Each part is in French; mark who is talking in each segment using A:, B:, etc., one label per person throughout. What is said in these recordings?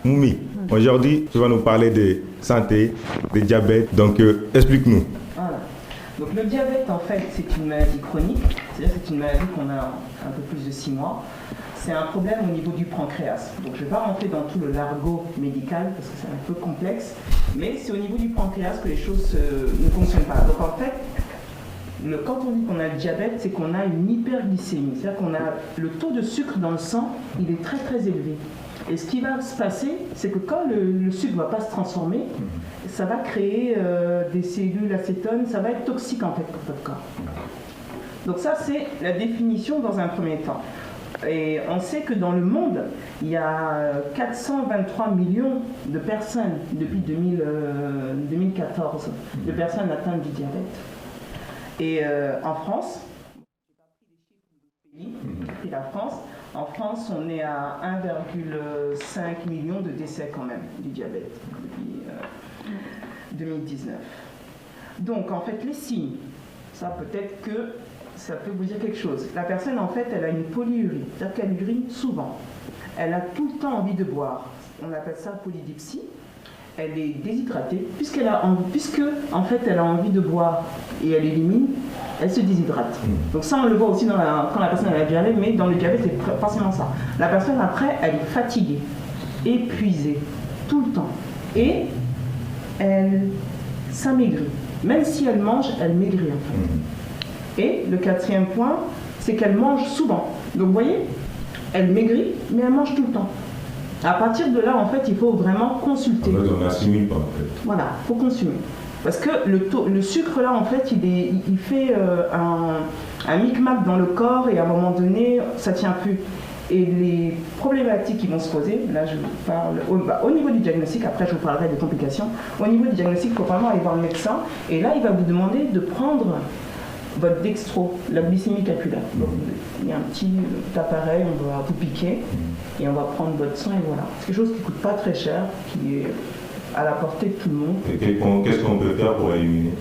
A: Moumi, aujourd'hui, tu vas nous parler de santé, de diabète, donc explique-nous.
B: Voilà. Donc le diabète, en fait, c'est une maladie chronique, c'est-à-dire c'est une maladie qu'on a un peu plus de 6 mois. C'est un problème au niveau du pancréas. Donc je ne vais pas rentrer dans tout le largot médical parce que c'est un peu complexe, mais c'est au niveau du pancréas que les choses ne fonctionnent pas. Donc en fait, quand on dit qu'on a le diabète, c'est qu'on a une hyperglycémie, c'est-à-dire qu'on a le taux de sucre dans le sang, il est très très élevé. Et ce qui va se passer, c'est que quand le sucre ne va pas se transformer, ça va créer des cellules acétones, ça va être toxique en fait pour votre corps. Donc ça, c'est la définition dans un premier temps. Et on sait que dans le monde, il y a 423 millions de personnes depuis 2014, de personnes atteintes du diabète. Et en France, j'ai pris la France. En France, on est à 1,5 million de décès quand même du diabète depuis 2019. Donc en fait, les signes, ça peut-être que ça peut vous dire quelque chose. La personne, en fait, elle a une polyurie, c'est-à-dire qu'elle urine souvent. Elle a tout le temps envie de boire. On appelle ça polydipsie. Elle est déshydratée, puisque en fait, elle a envie de boire et elle élimine, elle se déshydrate. Donc ça, on le voit aussi quand la personne a le diabète, mais dans le diabète, c'est forcément ça. La personne, après, elle est fatiguée, épuisée, tout le temps. Et elle s'amaigrit. Même si elle mange, elle maigrit en fait. Et le quatrième point, c'est qu'elle mange souvent. Donc vous voyez, elle maigrit, mais elle mange tout le temps. À partir de là, en fait, il faut vraiment consulter.
A: En fait, on n'assimile pas, en fait.
B: Voilà, il faut consommer. Parce que le sucre, là, en fait, il fait un micmac dans le corps et à un moment donné, ça ne tient plus. Et les problématiques qui vont se poser, là, je vous parle au niveau du diagnostic, après, je vous parlerai des complications. Au niveau du diagnostic, il faut vraiment aller voir le médecin. Et là, il va vous demander de prendre votre dextro, la glycémie capillaire. Donc, il y a un petit appareil, on va vous piquer et on va prendre votre sang et voilà. C'est quelque chose qui ne coûte pas très cher, qui est à la portée de tout le monde.
A: Et qu'est-ce qu'on peut faire pour éliminer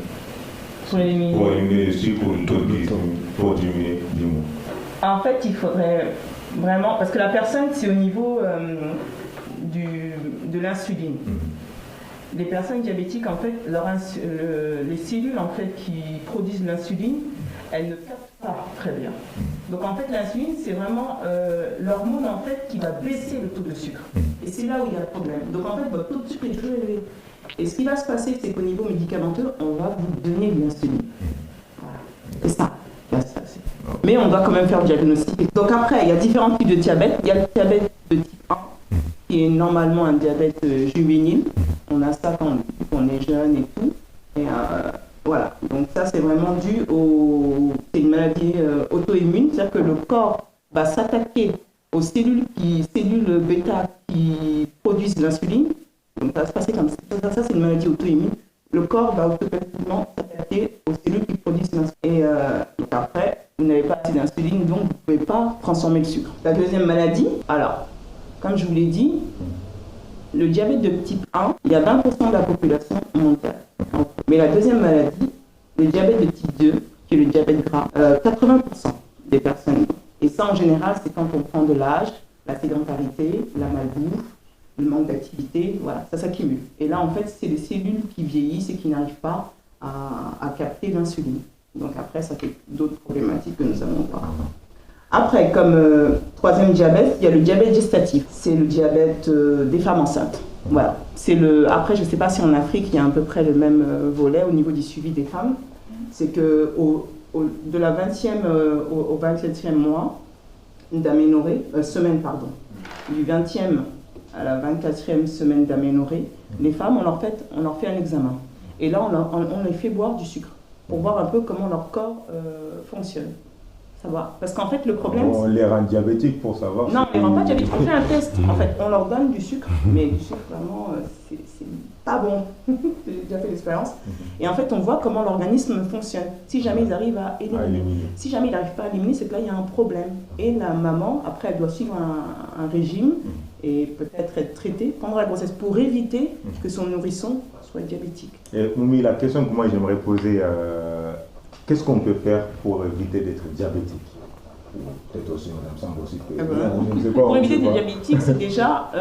A: Pour éliminer le sucre ou le taux de glycémie, pour diminuer, dis-moi.
B: En fait, il faudrait vraiment, parce que la personne, c'est au niveau de l'insuline. Les personnes diabétiques, en fait, les cellules en fait, qui produisent l'insuline, elles ne captent pas très bien. Donc en fait, l'insuline, c'est vraiment l'hormone en fait, qui va baisser le taux de sucre. Et c'est là où il y a le problème. Donc en fait, votre taux de sucre est très élevé. Et ce qui va se passer, c'est qu'au niveau médicamenteux, on va vous donner de l'insuline. Voilà. C'est ça qui va se passer. Mais on doit quand même faire le diagnostic. Donc après, il y a différents types de diabète. Il y a le diabète de type 1, qui est normalement un diabète juvénile. On a ça quand on est jeune et tout. Et voilà. Donc ça, c'est vraiment dû c'est une maladie auto-immune. C'est-à-dire que le corps va s'attaquer aux cellules bêta qui produisent l'insuline. Donc ça va se passer comme ça. Ça, c'est une maladie auto-immune. Le corps va automatiquement s'attaquer aux cellules qui produisent l'insuline. Et après, vous n'avez pas assez d'insuline, donc vous ne pouvez pas transformer le sucre. La deuxième maladie, alors, comme je vous l'ai dit, le diabète de type 1, il y a 20% de la population mondiale. Mais la deuxième maladie, le diabète de type 2, qui est le diabète gras, 80% des personnes. Et ça, en général, c'est quand on prend de l'âge, la sédentarité, la malbouffe, le manque d'activité, voilà, ça s'accumule. Et là, en fait, c'est les cellules qui vieillissent et qui n'arrivent pas à capter l'insuline. Donc après, ça fait d'autres problématiques que nous allons voir. Après, comme troisième diabète, il y a le diabète gestatif. C'est le diabète des femmes enceintes. Voilà. Après, je ne sais pas si en Afrique, il y a à peu près le même volet au niveau du suivi des femmes. C'est que de la 20e au 27e mois d'aménorrhée, semaine, pardon, du 20e à la 24e semaine d'aménorrhée, les femmes, on leur fait un examen. Et là, on les fait boire du sucre pour voir un peu comment leur corps fonctionne. Savoir. Parce qu'en fait, le problème...
A: On les rend diabétiques pour savoir...
B: Non, on les rend pas diabétiques. On fait un test. En fait, on leur donne du sucre, mais du sucre, vraiment, c'est pas bon. J'ai déjà fait l'expérience. Et en fait, on voit comment l'organisme fonctionne. Si jamais ils arrivent à éliminer. Si jamais ils n'arrivent pas à éliminer, c'est que là, il y a un problème. Et la maman, après, elle doit suivre un régime et peut-être être traitée pendant la grossesse pour éviter que son nourrisson soit diabétique.
A: Et Moumi, la question que moi j'aimerais poser... Qu'est-ce qu'on peut faire pour éviter d'être diabétique? Peut-être aussi Mme Samb aussi.
B: Je ne sais pas, pour éviter des diabétiques, c'est déjà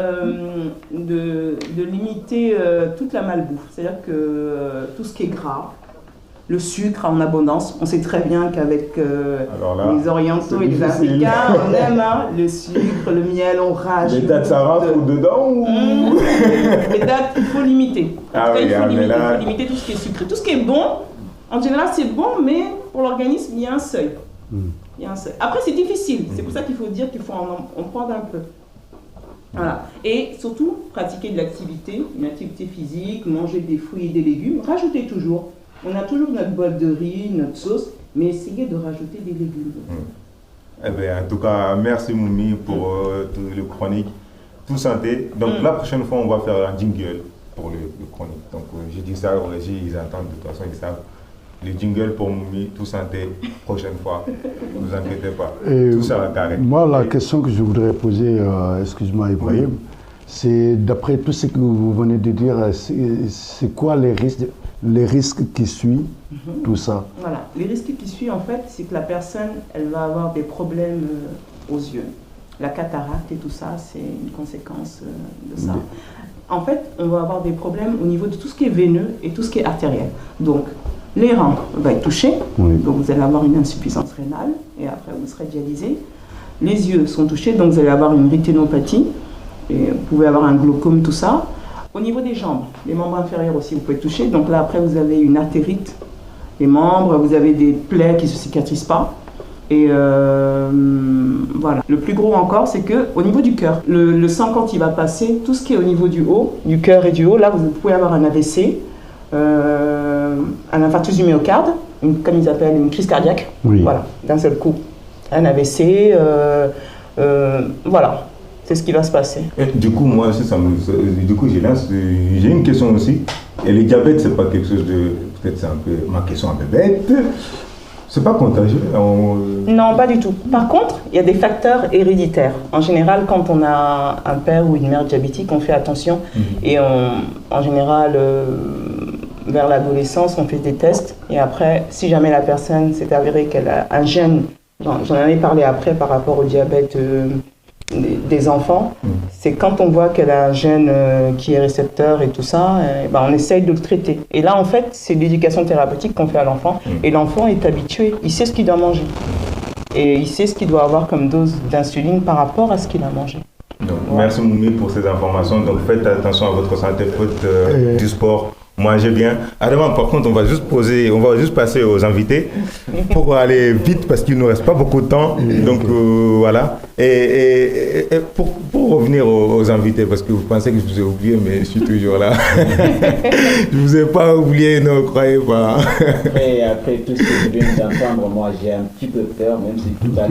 B: de limiter toute la malbouffe. C'est-à-dire que tout ce qui est gras, le sucre en abondance, on sait très bien qu'avec les orientaux et les africains, on aime le sucre, le miel, on rajoute.
A: Les dates, ça rentre dedans ou...
B: Les dates, il faut limiter. Il faut limiter tout ce qui est sucré. Tout ce qui est bon, en général, c'est bon, mais pour l'organisme, il y a un seuil. Il y a un seuil. Après, c'est difficile. C'est pour ça qu'il faut dire qu'il faut en prendre un peu. Voilà. Et surtout, pratiquer de l'activité, une activité physique, manger des fruits et des légumes. Rajoutez toujours. On a toujours notre boîte de riz, notre sauce, mais essayez de rajouter des légumes.
A: Eh bien, en tout cas, merci Moumi pour le chronique Tout Santé. Donc la prochaine fois, on va faire un jingle pour le chronique. Donc je dis ça au régie, ils entendent de toute façon, ils savent. Le jingle pour Moumi, Tout Santé, prochaine fois. Ne vous inquiétez pas. Tout sera carré.
C: Moi, la question que je voudrais poser, excuse-moi Ibrahim, c'est d'après tout ce que vous venez de dire, c'est quoi les risques qui suivent tout ça?
B: Voilà, les risques qui suivent en fait, c'est que la personne, elle va avoir des problèmes aux yeux. La cataracte et tout ça, c'est une conséquence de ça. En fait, on va avoir des problèmes au niveau de tout ce qui est veineux et tout ce qui est artériel. Donc, les reins vont être touchés, donc vous allez avoir une insuffisance rénale et après vous serez dialysé. Les yeux sont touchés, donc vous allez avoir une rétinopathie et vous pouvez avoir un glaucome, tout ça. Au niveau des jambes, les membres inférieurs aussi, vous pouvez être toucher. Donc là, après, vous avez une artérite, les membres, vous avez des plaies qui ne se cicatrisent pas. Et voilà. Le plus gros encore, c'est qu'au niveau du cœur, le sang, quand il va passer, tout ce qui est au niveau du haut, du cœur et du haut, là, vous pouvez avoir un AVC, un infarctus du myocarde, comme ils appellent une crise cardiaque. Voilà, d'un seul coup. Un AVC, voilà. C'est ce qui va se passer.
A: Et du coup, moi aussi, j'ai une question aussi. Et le diabète, c'est pas quelque chose de... Peut-être c'est un peu ma question un peu bête. C'est pas contagieux?
B: Non, pas du tout. Par contre, il y a des facteurs héréditaires. En général, quand on a un père ou une mère diabétique, on fait attention. Et en général, vers l'adolescence, on fait des tests. Et après, si jamais la personne s'est avérée qu'elle a un gène, j'en avais parlé après par rapport au diabète des enfants, c'est quand on voit qu'elle a un gène qui est récepteur et tout ça, on essaye de le traiter. Et là, en fait, c'est l'éducation thérapeutique qu'on fait à l'enfant. Et l'enfant est habitué, il sait ce qu'il doit manger. Et il sait ce qu'il doit avoir comme dose d'insuline par rapport à ce qu'il a mangé.
A: Donc, merci Moumi pour ces informations. Donc faites attention à votre santé, faites du sport. Mangez bien. Adama, par contre, on va juste passer aux invités pour aller vite parce qu'il ne nous reste pas beaucoup de temps. Donc voilà. Et pour revenir aux invités, parce que vous pensez que je vous ai oublié, mais je suis toujours là. Je ne vous ai pas oublié, ne croyez pas.
D: Mais après tout ce que je viens d'entendre, moi j'ai un petit peu peur, même si tout à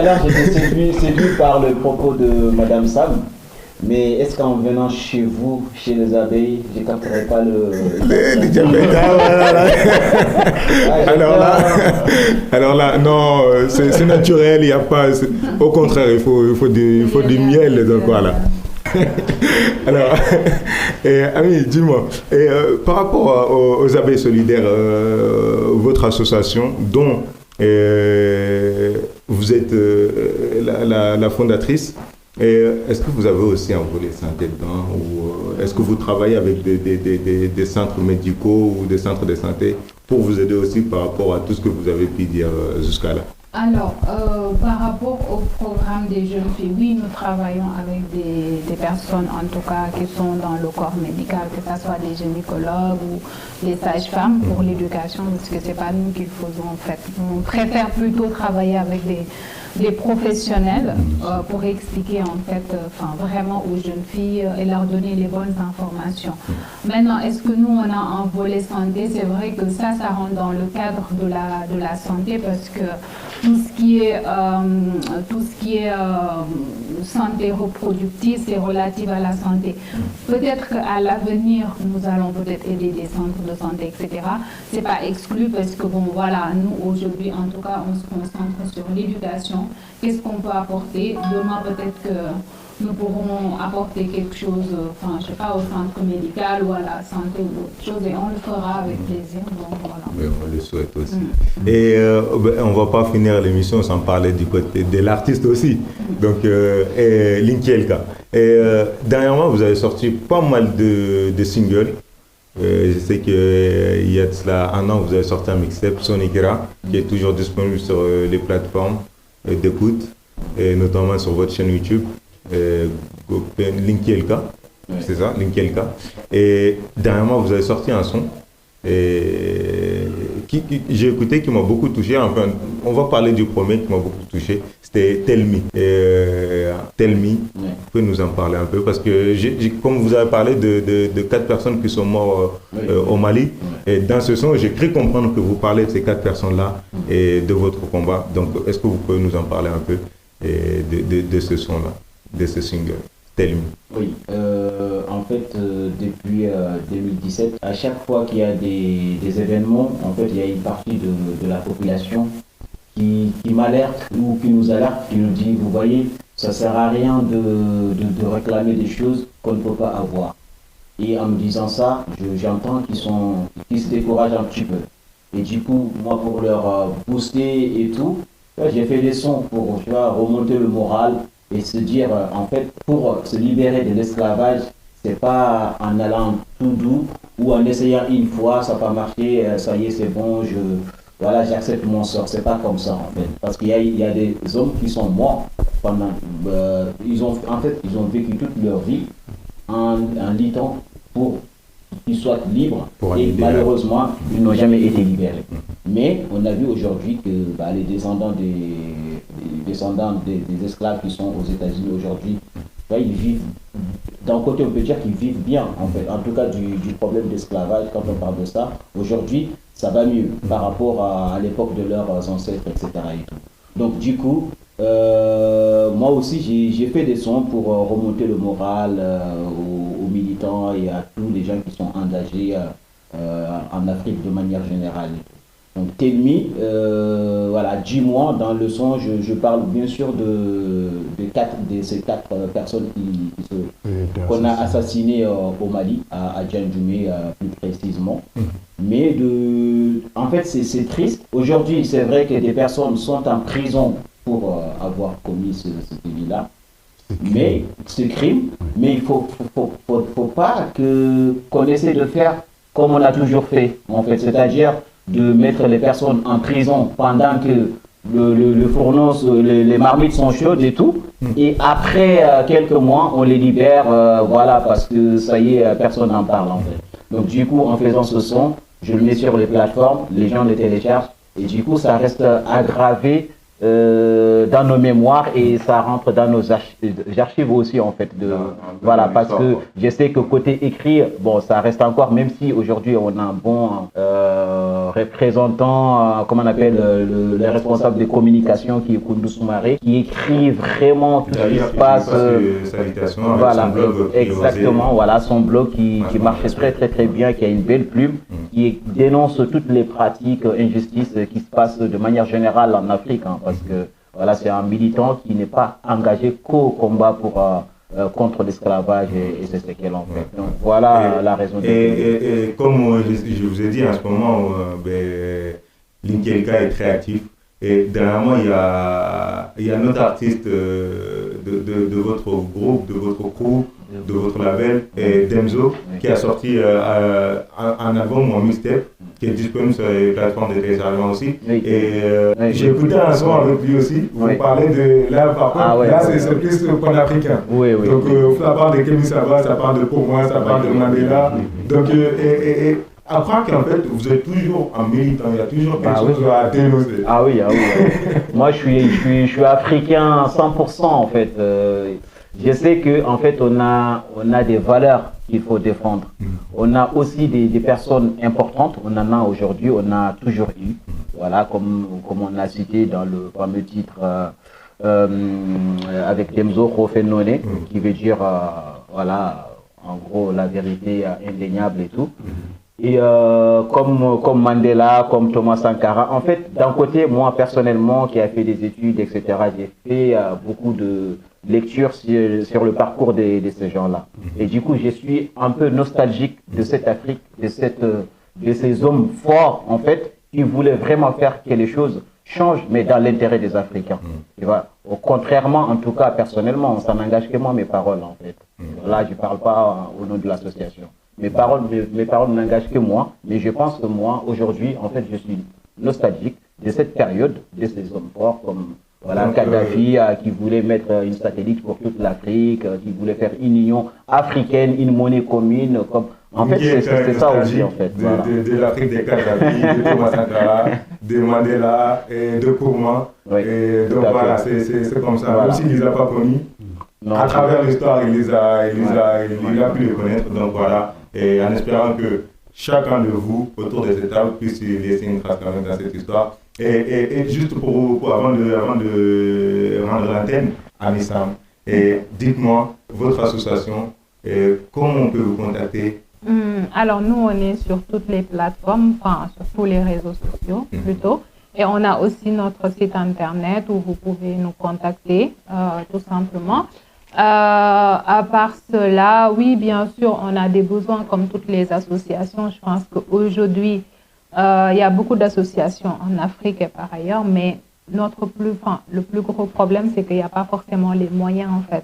D: l'heure j'étais séduit par le propos de Madame Samb. Mais est-ce qu'en venant chez vous, chez les abeilles, je ne capterai pas le diabète?
A: Alors là, non, c'est naturel, il n'y a pas... Au contraire, il faut du miel, donc voilà. Alors, Ami, dis-moi, par rapport aux abeilles solidaires, votre association, dont vous êtes la fondatrice, est-ce que vous avez aussi un volet santé dedans ou est-ce que vous travaillez avec des centres médicaux ou des centres de santé pour vous aider aussi par rapport à tout ce que vous avez pu dire jusqu'à là?
E: Alors, par rapport au programme des jeunes filles, oui, nous travaillons avec des personnes, en tout cas, qui sont dans le corps médical, que ce soit des gynécologues ou des sages-femmes pour l'éducation, parce que ce n'est pas nous qui le faisons en fait. On préfère plutôt travailler avec des professionnels pour expliquer en fait vraiment aux jeunes filles et leur donner les bonnes informations. Maintenant, est-ce que nous on a un volet santé? C'est vrai que ça rentre dans le cadre de la santé parce que tout ce qui est santé reproductive, c'est relatif à la santé. Peut-être qu'à l'avenir, nous allons peut-être aider des centres de santé, etc. C'est pas exclu parce que bon, voilà, nous aujourd'hui, en tout cas, on se concentre sur l'éducation. Qu'est-ce qu'on peut apporter? Demain, peut-être que nous pourrons apporter quelque chose, enfin, je sais pas, au centre médical ou à la santé ou autre chose, et on le fera avec plaisir. Donc voilà.
A: Mais on le souhaite aussi. Et on ne va pas finir l'émission sans parler du côté de l'artiste aussi. Donc, Linkielka. Et dernièrement, vous avez sorti pas mal de singles. Je sais qu'il y a de cela un an, vous avez sorti un mixtape, Sonikera, qui est toujours disponible sur les plateformes d'écoute, et notamment sur votre chaîne YouTube, Linkielka. C'est ça, Linkielka. Et dernièrement, vous avez sorti un son j'ai écouté, qui m'a beaucoup touché. Enfin, on va parler du premier qui m'a beaucoup touché. C'était Tell Me. Tell Me, vous pouvez nous en parler un peu, parce que comme vous avez parlé de 4 personnes qui sont mortes au Mali, et dans ce son, j'ai cru comprendre que vous parlez de ces 4 personnes-là et de votre combat. Donc, est-ce que vous pouvez nous en parler un peu de ce son-là, de ce single? Tell Me.
D: Oui, en fait, depuis 2017, à chaque fois qu'il y a des événements, en fait, il y a une partie de la population qui m'alerte ou qui nous alerte, qui nous dit, vous voyez, ça ne sert à rien de réclamer des choses qu'on ne peut pas avoir. Et en me disant ça, j'entends qu'ils se découragent un petit peu. Et du coup, moi, pour leur booster et tout, j'ai fait des sons pour remonter le moral et se dire, en fait, pour se libérer de l'esclavage, c'est pas en allant tout doux ou en essayant une fois, ça n'a pas marché, ça y est, c'est bon, j'accepte mon sort. C'est pas comme ça, en fait. Parce qu'il y a des hommes qui sont morts pendant. Ils ont vécu toute leur vie en luttant pour qu'ils soient libres, et malheureusement, ils n'ont jamais été libérés. Mais on a vu aujourd'hui que les descendants des esclaves qui sont aux États-Unis aujourd'hui, ils vivent, d'un côté on peut dire qu'ils vivent bien, en fait, en tout cas du problème d'esclavage, quand on parle de ça, aujourd'hui ça va mieux par rapport à l'époque de leurs ancêtres, etc. et tout. Donc du coup, moi aussi j'ai fait des sons pour remonter le moral aux militants et à tous les gens qui sont engagés en Afrique de manière générale. Donc Tell Me, 10 mois dans le son, je parle bien sûr de ces 4 personnes qu'on a assassinées au Mali, à Djandjoumé plus précisément. Mais en fait c'est triste. Aujourd'hui c'est vrai que des personnes sont en prison pour avoir commis ce délit-là. Mais ce crime, mais il faut pas qu'on essaie de faire comme on a toujours fait, en fait, c'est-à-dire de mettre les personnes en prison pendant que le fourneau, les marmites sont chaudes et tout, et après quelques mois on les libère, parce que ça y est, personne n'en parle, en fait. Donc du coup, en faisant ce son, je le mets sur les plateformes, les gens le téléchargent, et du coup ça reste aggravé dans nos mémoires, et ça rentre dans nos archives aussi, en fait, parce que je sais que côté écrit, ça reste encore, même si aujourd'hui on a un bon représentant, comment on appelle, le responsable de communication, qui est Koundou Soumaré, qui écrit vraiment tout ce qui se passe. Exactement, son blog qui marche très très très bien, qui a une belle plume, qui dénonce toutes les pratiques, injustices qui se passent de manière générale en Afrique, parce que c'est un militant qui n'est pas engagé qu'au combat contre l'esclavage et c'est ce qu'elle en fait. Donc voilà la raison.
A: Et comme je vous ai dit, en ce moment, Linkielka est très actif. Et dernièrement, il y a un autre artiste de votre groupe, de votre crew, de votre label, Demzo, qui a sorti un album ou un mixtape qui est disponible sur les plateformes de téléchargement aussi. Et j'ai écouté un son avec lui aussi. Vous parlez de. Là, par contre, là, c'est plus pan-africain. Donc, ça parle de Kémy Saba, ça parle de Pomoi, ça parle de Mandela. Donc, apprends qu'en fait, vous êtes toujours un militant, il y a toujours quelque chose à dénoncer.
D: Ah oui. Moi, je suis africain 100%, en fait. Je sais qu'en fait, on a des valeurs qu'il faut défendre. On a aussi des personnes importantes, on en a aujourd'hui, on a toujours eu. Comme on a cité dans le fameux titre avec Demzo Rofenone, qui veut dire, en gros, la vérité indéniable et tout. Et comme Mandela, comme Thomas Sankara, en fait, d'un côté, moi personnellement, qui a fait des études, etc., j'ai fait beaucoup lecture sur le parcours de ces gens-là. Et du coup, je suis un peu nostalgique de cette Afrique, de ces hommes forts, en fait, qui voulaient vraiment faire que les choses changent, mais dans l'intérêt des Africains. Tu vois, contrairement, en tout cas, personnellement, ça n'engage que moi, mes paroles, en fait. Là, je ne parle pas au nom de l'association. Mes paroles n'engagent que moi, mais je pense que moi, aujourd'hui, en fait, je suis nostalgique de cette période, de ces hommes forts comme voilà, Kadhafi qui voulait mettre une satellite pour toute l'Afrique, qui voulait faire une union africaine, une monnaie commune. Comme... En fait, c'est ça aussi, en fait. Voilà.
A: De l'Afrique des Kadhafi, de Thomas Sankara, de Mandela, et de Kourma.
D: Oui,
A: donc voilà, c'est comme ça.
D: Voilà.
A: Même s'il ne les a pas connus, à travers l'histoire, il a pu les connaître. Donc voilà, et en espérant que chacun de vous, autour de cette table, puisse laisser une trace quand même dans cette histoire. Et juste avant de rendre l'antenne à Missam, dites-moi, votre association, comment on peut vous contacter?
E: Alors nous, on est sur toutes les plateformes, enfin sur tous les réseaux sociaux plutôt. Et on a aussi notre site internet où vous pouvez nous contacter tout simplement. À part cela, oui, bien sûr, on a des besoins comme toutes les associations. Je pense qu'aujourd'hui, il y a beaucoup d'associations en Afrique et par ailleurs, mais le plus gros problème, c'est qu'il n'y a pas forcément les moyens en fait.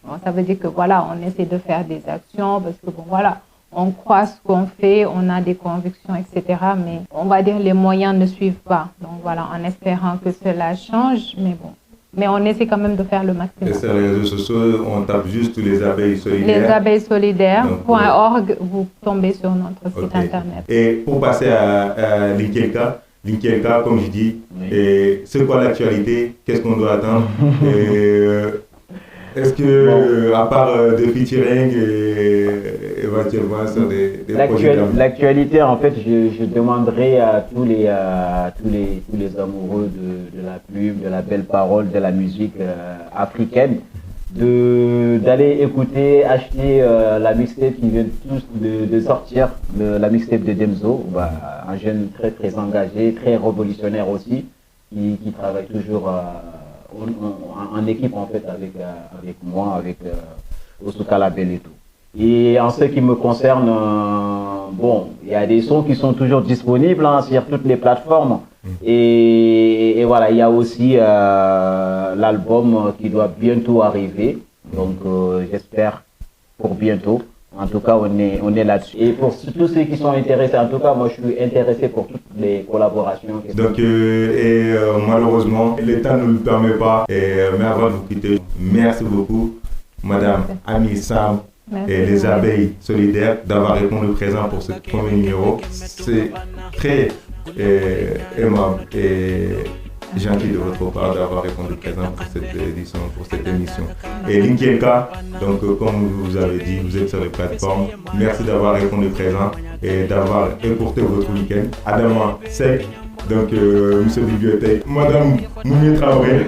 E: Bon, ça veut dire que voilà, on essaie de faire des actions parce que bon voilà, on croit ce qu'on fait, on a des convictions, etc. Mais on va dire les moyens ne suivent pas. Donc voilà, en espérant que cela change, mais bon. Mais on essaie quand même de faire le maximum.
A: Et sur les réseaux sociaux, on tape juste les abeilles solidaires.
E: Les abeilles solidaires.org, vous tombez sur notre site internet.
A: Et pour passer à Linkelka, comme je dis, c'est quoi l'actualité? Qu'est-ce qu'on doit attendre? Est-ce que, à part des featuring et éventuellement sur des projets
D: l'actualité, en fait, je demanderai à tous les amoureux de la plume, de la belle parole, de la musique africaine, d'aller écouter, acheter la mixtape qui vient tous de sortir, la mixtape de Demzo, un jeune très très engagé, très révolutionnaire aussi, qui travaille toujours en équipe en fait avec moi, avec Osuka Label et tout. Et en ce qui me concerne, bon, il y a des sons qui sont toujours disponibles sur toutes les plateformes. Et voilà, il y a aussi l'album qui doit bientôt arriver. Donc j'espère pour bientôt. En tout cas, on est là-dessus. Et pour tous ceux qui sont intéressés, en tout cas, moi je suis intéressé pour toutes les collaborations.
A: Donc, malheureusement, l'État ne le permet pas. Mais avant de vous quitter, merci beaucoup, Madame Ami Sam et les abeilles solidaires d'avoir répondu présent pour ce premier numéro. C'est très aimable et gentil de votre part d'avoir répondu présent pour cette émission. Et Linkelka, donc comme vous avez dit, vous êtes sur les plateformes. Merci d'avoir répondu présent et d'avoir écourté votre week-end. Adama Sek, donc Monsieur Bibliothèque, Madame Moumi Traoré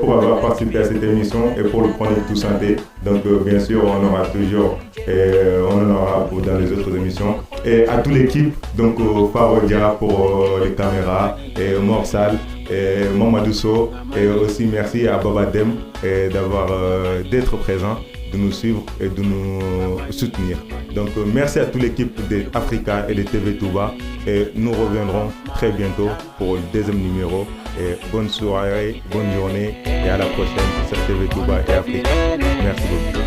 A: pour avoir participé à cette émission et pour le Chronique Tout Santé. Donc bien sûr, on aura toujours on en aura dans les autres émissions. Et à toute l'équipe, donc Farodia pour les caméras, et Morsal, et Mamadou So, et aussi merci à Babadem d'être présent, de nous suivre et de nous soutenir. Donc merci à toute l'équipe d'Africa et de TV Touba et nous reviendrons très bientôt pour le deuxième numéro. Et bonne soirée, bonne journée et à la prochaine sur TV Touba et Africa. Merci beaucoup.